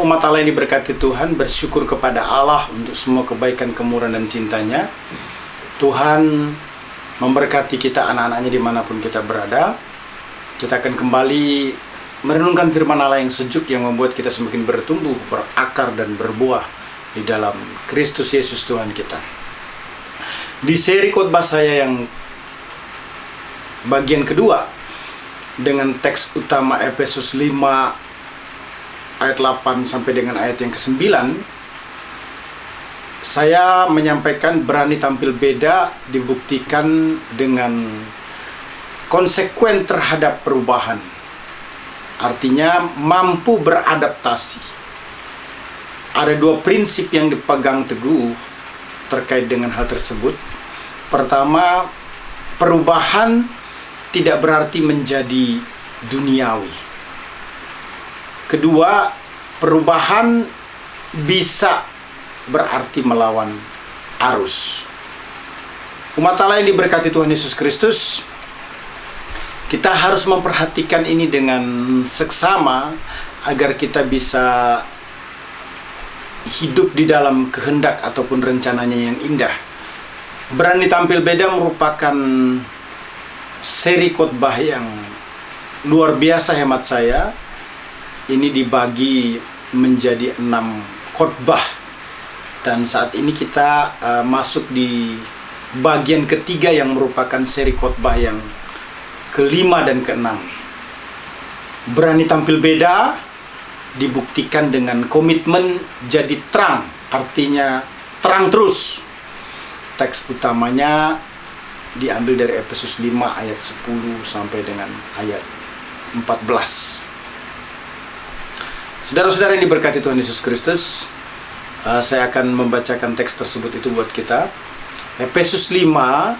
umat Allah yang diberkati Tuhan, bersyukur kepada Allah untuk semua kebaikan, kemurahan, dan cintanya. Tuhan memberkati kita, anak-anaknya, dimanapun kita berada. Kita akan kembali merenungkan firman Allah yang sejuk, yang membuat kita semakin bertumbuh, berakar, dan berbuah di dalam Kristus Yesus Tuhan kita. Di seri khotbah saya yang bagian kedua, dengan teks utama Efesus 5 ayat 8 sampai dengan ayat yang ke-9, saya menyampaikan berani tampil beda dibuktikan dengan konsekuen terhadap perubahan. Artinya mampu beradaptasi. Ada dua prinsip yang dipegang teguh terkait dengan hal tersebut. Pertama, perubahan tidak berarti menjadi duniawi. Kedua, perubahan bisa berarti melawan arus. Umat Allah yang diberkati Tuhan Yesus Kristus, kita harus memperhatikan ini dengan seksama agar kita bisa hidup di dalam kehendak ataupun rencananya yang indah. Berani tampil beda merupakan seri khotbah yang luar biasa hemat saya. Ini dibagi menjadi 6 khotbah, dan saat ini kita masuk di bagian ketiga yang merupakan seri khotbah yang kelima dan keenam. Berani tampil beda dibuktikan dengan komitmen jadi terang, artinya terang terus. Teks utamanya diambil dari Efesus 5 ayat 10 sampai dengan ayat 14. Saudara-saudara yang diberkati Tuhan Yesus Kristus, saya akan membacakan teks tersebut itu buat kita. Efesus 5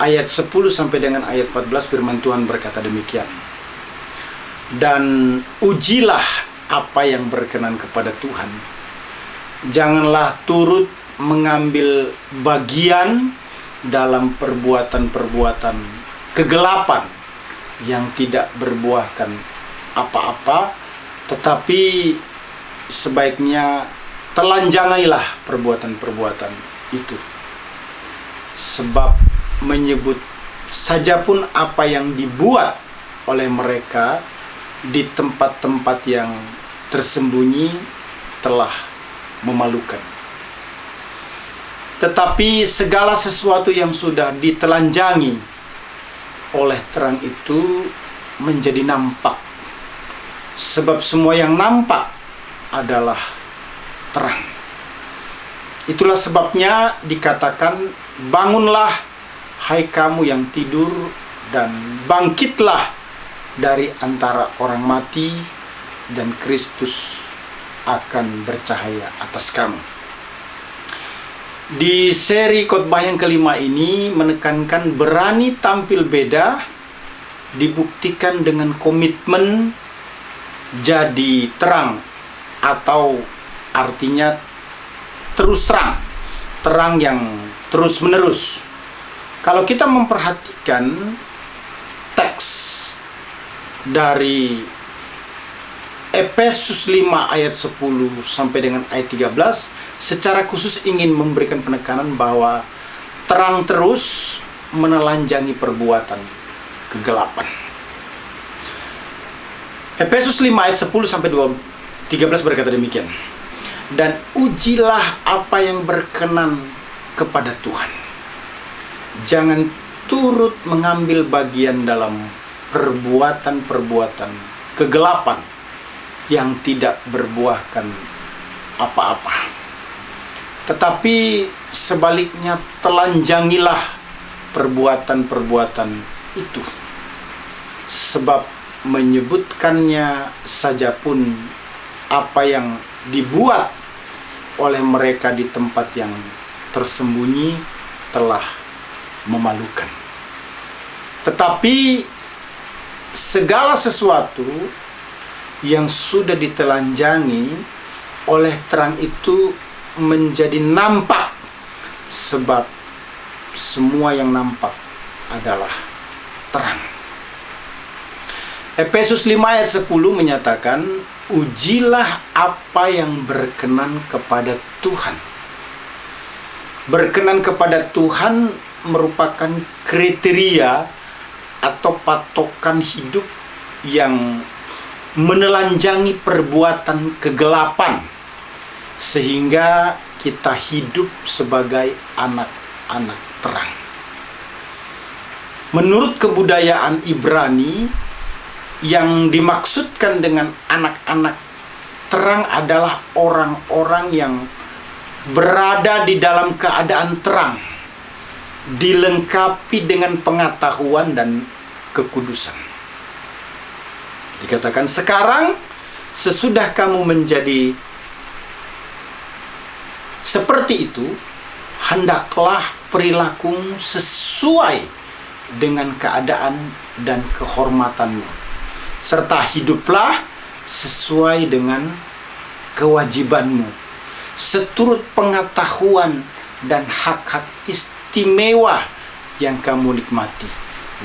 ayat 10 sampai dengan ayat 14, firman Tuhan berkata demikian. Dan ujilah apa yang berkenan kepada Tuhan. Janganlah turut mengambil bagian dalam perbuatan-perbuatan kegelapan yang tidak berbuahkan apa-apa, tetapi sebaiknya telanjangailah perbuatan-perbuatan itu. Sebab menyebut saja pun apa yang dibuat oleh mereka di tempat-tempat yang tersembunyi telah memalukan. Tetapi segala sesuatu yang sudah ditelanjangi oleh terang itu menjadi nampak. Sebab semua yang nampak adalah terang. Itulah sebabnya dikatakan, bangunlah hai kamu yang tidur, dan bangkitlah dari antara orang mati, dan Kristus akan bercahaya atas kamu. Di seri khotbah yang kelima ini menekankan berani tampil beda dibuktikan dengan komitmen jadi terang, atau artinya terus terang, terang yang terus menerus. Kalau kita memperhatikan teks dari Efesus 5 ayat 10 sampai dengan ayat 13, secara khusus ingin memberikan penekanan bahwa terang terus menelanjangi perbuatan kegelapan. Efesus 5 ayat 10 sampai 13 berkata demikian. Dan ujilah apa yang berkenan kepada Tuhan. Jangan turut mengambil bagian dalam perbuatan-perbuatan kegelapan yang tidak berbuahkan apa-apa. Tetapi sebaliknya telanjangilah perbuatan-perbuatan itu. Sebab menyebutkannya saja pun apa yang dibuat oleh mereka di tempat yang tersembunyi telah memalukan. Tetapi segala sesuatu yang sudah ditelanjangi oleh terang itu menjadi nampak, sebab semua yang nampak adalah terang. Efesus 5 ayat 10 menyatakan, ujilah apa yang berkenan kepada Tuhan. Berkenan kepada Tuhan merupakan kriteria atau patokan hidup yang menelanjangi perbuatan kegelapan, sehingga kita hidup sebagai anak-anak terang. Menurut kebudayaan Ibrani, yang dimaksudkan dengan anak-anak terang adalah orang-orang yang berada di dalam keadaan terang, dilengkapi dengan pengetahuan dan kekudusan. Dikatakan, sekarang sesudah kamu menjadi seperti itu, hendaklah perilakumu sesuai dengan keadaan dan kehormatanmu, serta hiduplah sesuai dengan kewajibanmu, seturut pengetahuan dan hak-hak istimewa yang kamu nikmati,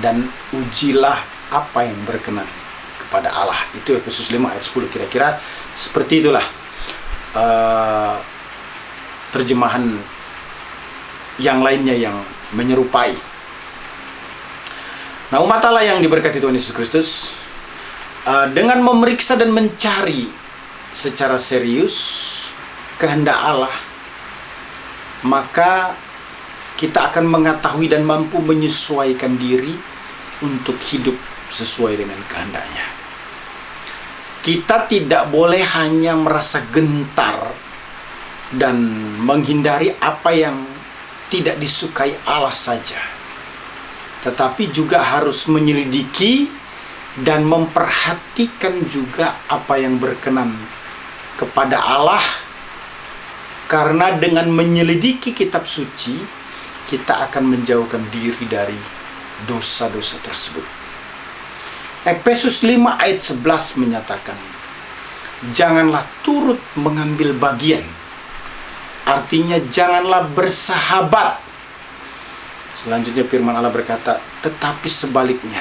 dan ujilah apa yang berkenan kepada Allah. Itu Efesus 5 ayat 10. Kira-kira seperti itulah terjemahan yang lainnya yang menyerupai. Nah, umat Allah yang diberkati Tuhan Yesus Kristus, dengan memeriksa dan mencari secara serius kehendak Allah, maka kita akan mengetahui dan mampu menyesuaikan diri untuk hidup sesuai dengan kehendaknya. Kita tidak boleh hanya merasa gentar dan menghindari apa yang tidak disukai Allah saja, tetapi juga harus menyelidiki dan memperhatikan juga apa yang berkenan kepada Allah, karena dengan menyelidiki kitab suci, kita akan menjauhkan diri dari dosa-dosa tersebut. Efesus 5 ayat 11 menyatakan, janganlah turut mengambil bagian. Artinya janganlah bersahabat. Selanjutnya firman Allah berkata, tetapi sebaliknya,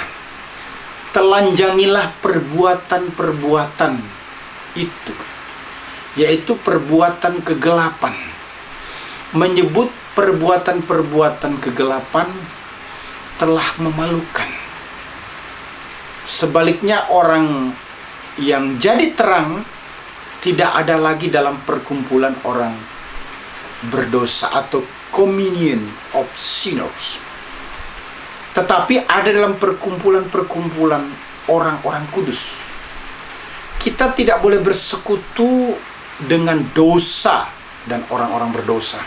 telanjangilah perbuatan-perbuatan itu, yaitu perbuatan kegelapan. Menyebut perbuatan-perbuatan kegelapan telah memalukan. Sebaliknya, orang yang jadi terang tidak ada lagi dalam perkumpulan orang berdosa atau communion of sinners, tetapi ada dalam perkumpulan-perkumpulan orang-orang kudus. Kita tidak boleh bersekutu dengan dosa dan orang-orang berdosa.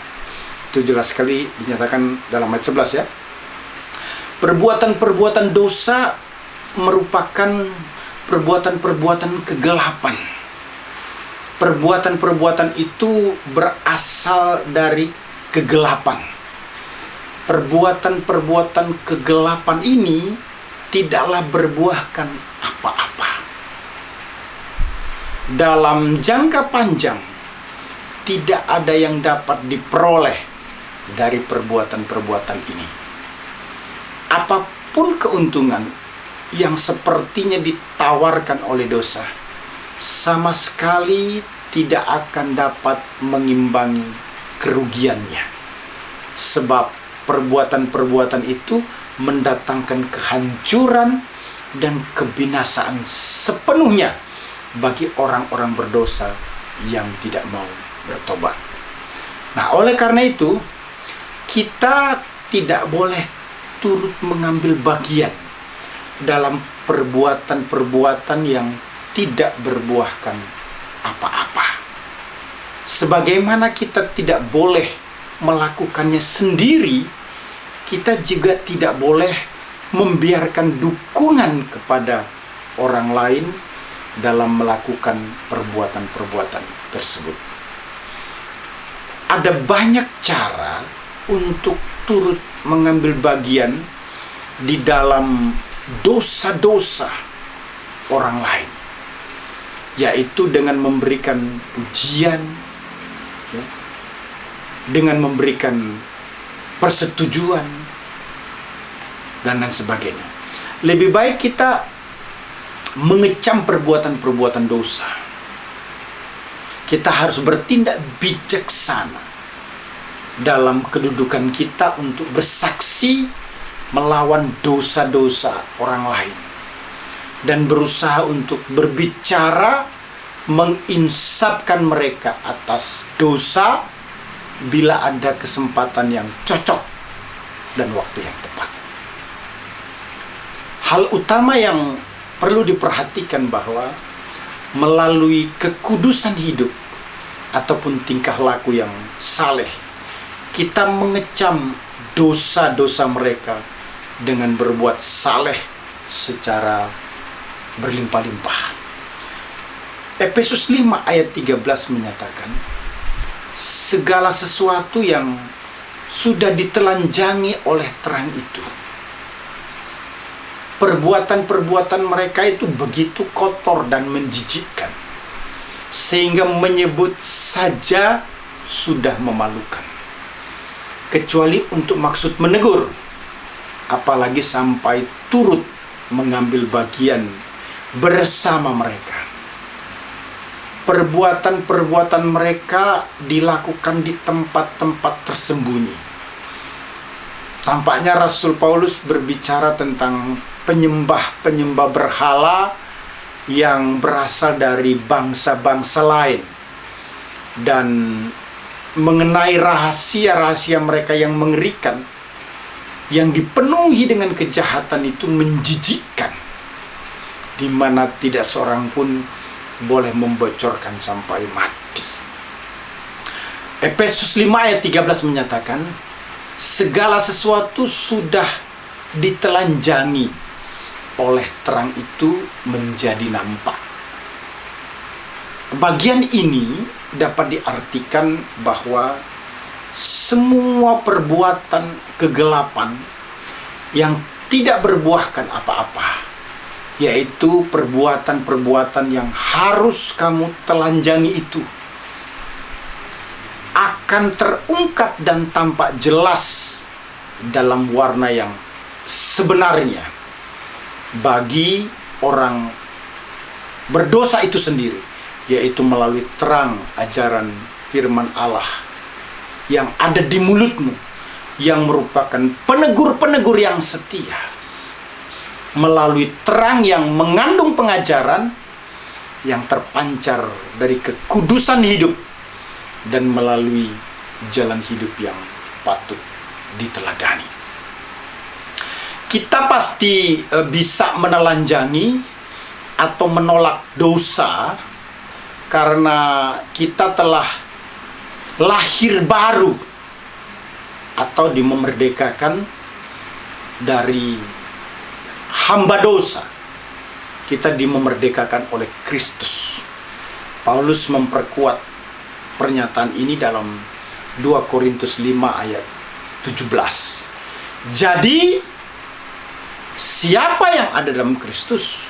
Itu jelas sekali dinyatakan dalam ayat 11 ya. Perbuatan-perbuatan dosa merupakan perbuatan-perbuatan kegelapan. Perbuatan-perbuatan itu berasal dari kegelapan. Perbuatan-perbuatan kegelapan ini tidaklah berbuahkan apa-apa. Dalam jangka panjang, tidak ada yang dapat diperoleh dari perbuatan-perbuatan ini. Apapun keuntungan yang sepertinya ditawarkan oleh dosa, sama sekali tidak akan dapat mengimbangi kerugiannya. Sebab perbuatan-perbuatan itu mendatangkan kehancuran dan kebinasaan sepenuhnya bagi orang-orang berdosa yang tidak mau bertobat. Nah, oleh karena itu, kita tidak boleh turut mengambil bagian dalam perbuatan-perbuatan yang tidak berbuahkan apa-apa. Sebagaimana kita tidak boleh melakukannya sendiri, kita juga tidak boleh membiarkan dukungan kepada orang lain dalam melakukan perbuatan-perbuatan tersebut. Ada banyak cara untuk turut mengambil bagian di dalam dosa-dosa orang lain, yaitu dengan memberikan pujian, ya, dengan memberikan persetujuan, dan lain sebagainya. Lebih baik kita mengecam perbuatan-perbuatan dosa, Kita harus bertindak bijaksana dalam kedudukan kita untuk bersaksi melawan dosa-dosa orang lain, dan berusaha untuk berbicara menginsafkan mereka atas dosa bila ada kesempatan yang cocok dan waktu yang tepat. Hal utama yang perlu diperhatikan bahwa melalui kekudusan hidup ataupun tingkah laku yang saleh, kita mengecam dosa-dosa mereka dengan berbuat saleh secara berlimpah-limpah. Efesus 5 ayat 13 menyatakan, segala sesuatu yang sudah ditelanjangi oleh terang itu. Perbuatan-perbuatan mereka itu begitu kotor dan menjijikkan, sehingga menyebut saja sudah memalukan. Kecuali untuk maksud menegur, apalagi sampai turut mengambil bagian bersama mereka. Perbuatan-perbuatan mereka dilakukan di tempat-tempat tersembunyi. Tampaknya Rasul Paulus berbicara tentang penyembah-penyembah berhala yang berasal dari bangsa-bangsa lain, dan mengenai rahasia-rahasia mereka yang mengerikan, yang dipenuhi dengan kejahatan itu menjijikkan, di mana tidak seorang pun boleh membocorkan sampai mati. Efesus 5 ayat 13 menyatakan, segala sesuatu sudah ditelanjangi oleh terang itu menjadi nampak. Bagian ini dapat diartikan bahwa semua perbuatan kegelapan yang tidak berbuahkan apa-apa, yaitu perbuatan-perbuatan yang harus kamu telanjangi itu, akan terungkap dan tampak jelas dalam warna yang sebenarnya bagi orang berdosa itu sendiri, yaitu melalui terang ajaran firman Allah yang ada di mulutmu, yang merupakan penegur-penegur yang setia, melalui terang yang mengandung pengajaran yang terpancar dari kekudusan hidup, dan melalui jalan hidup yang patut diteladani. Kita pasti bisa menelanjangi atau menolak dosa karena kita telah lahir baru atau dimerdekakan dari hamba dosa. Kita dimerdekakan oleh Kristus. Paulus memperkuat pernyataan ini dalam 2 Korintus 5 ayat 17. Jadi siapa yang ada dalam Kristus,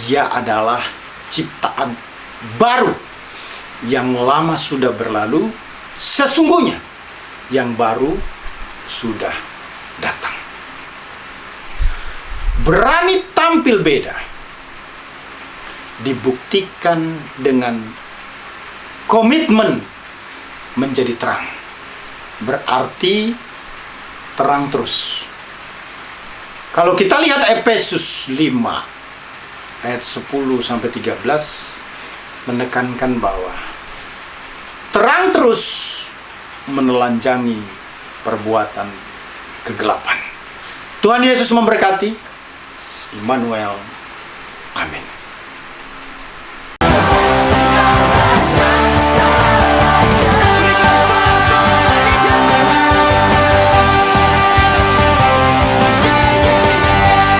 ia adalah ciptaan baru. Yang lama sudah berlalu, sesungguhnya yang baru sudah datang. Berani tampil beda dibuktikan dengan komitmen menjadi terang. Berarti terang terus. Kalau kita lihat Efesus 5 ayat 10 sampai 13 menekankan bahwa terang terus menelanjangi perbuatan kegelapan. Tuhan Yesus memberkati. Immanuel. Amin.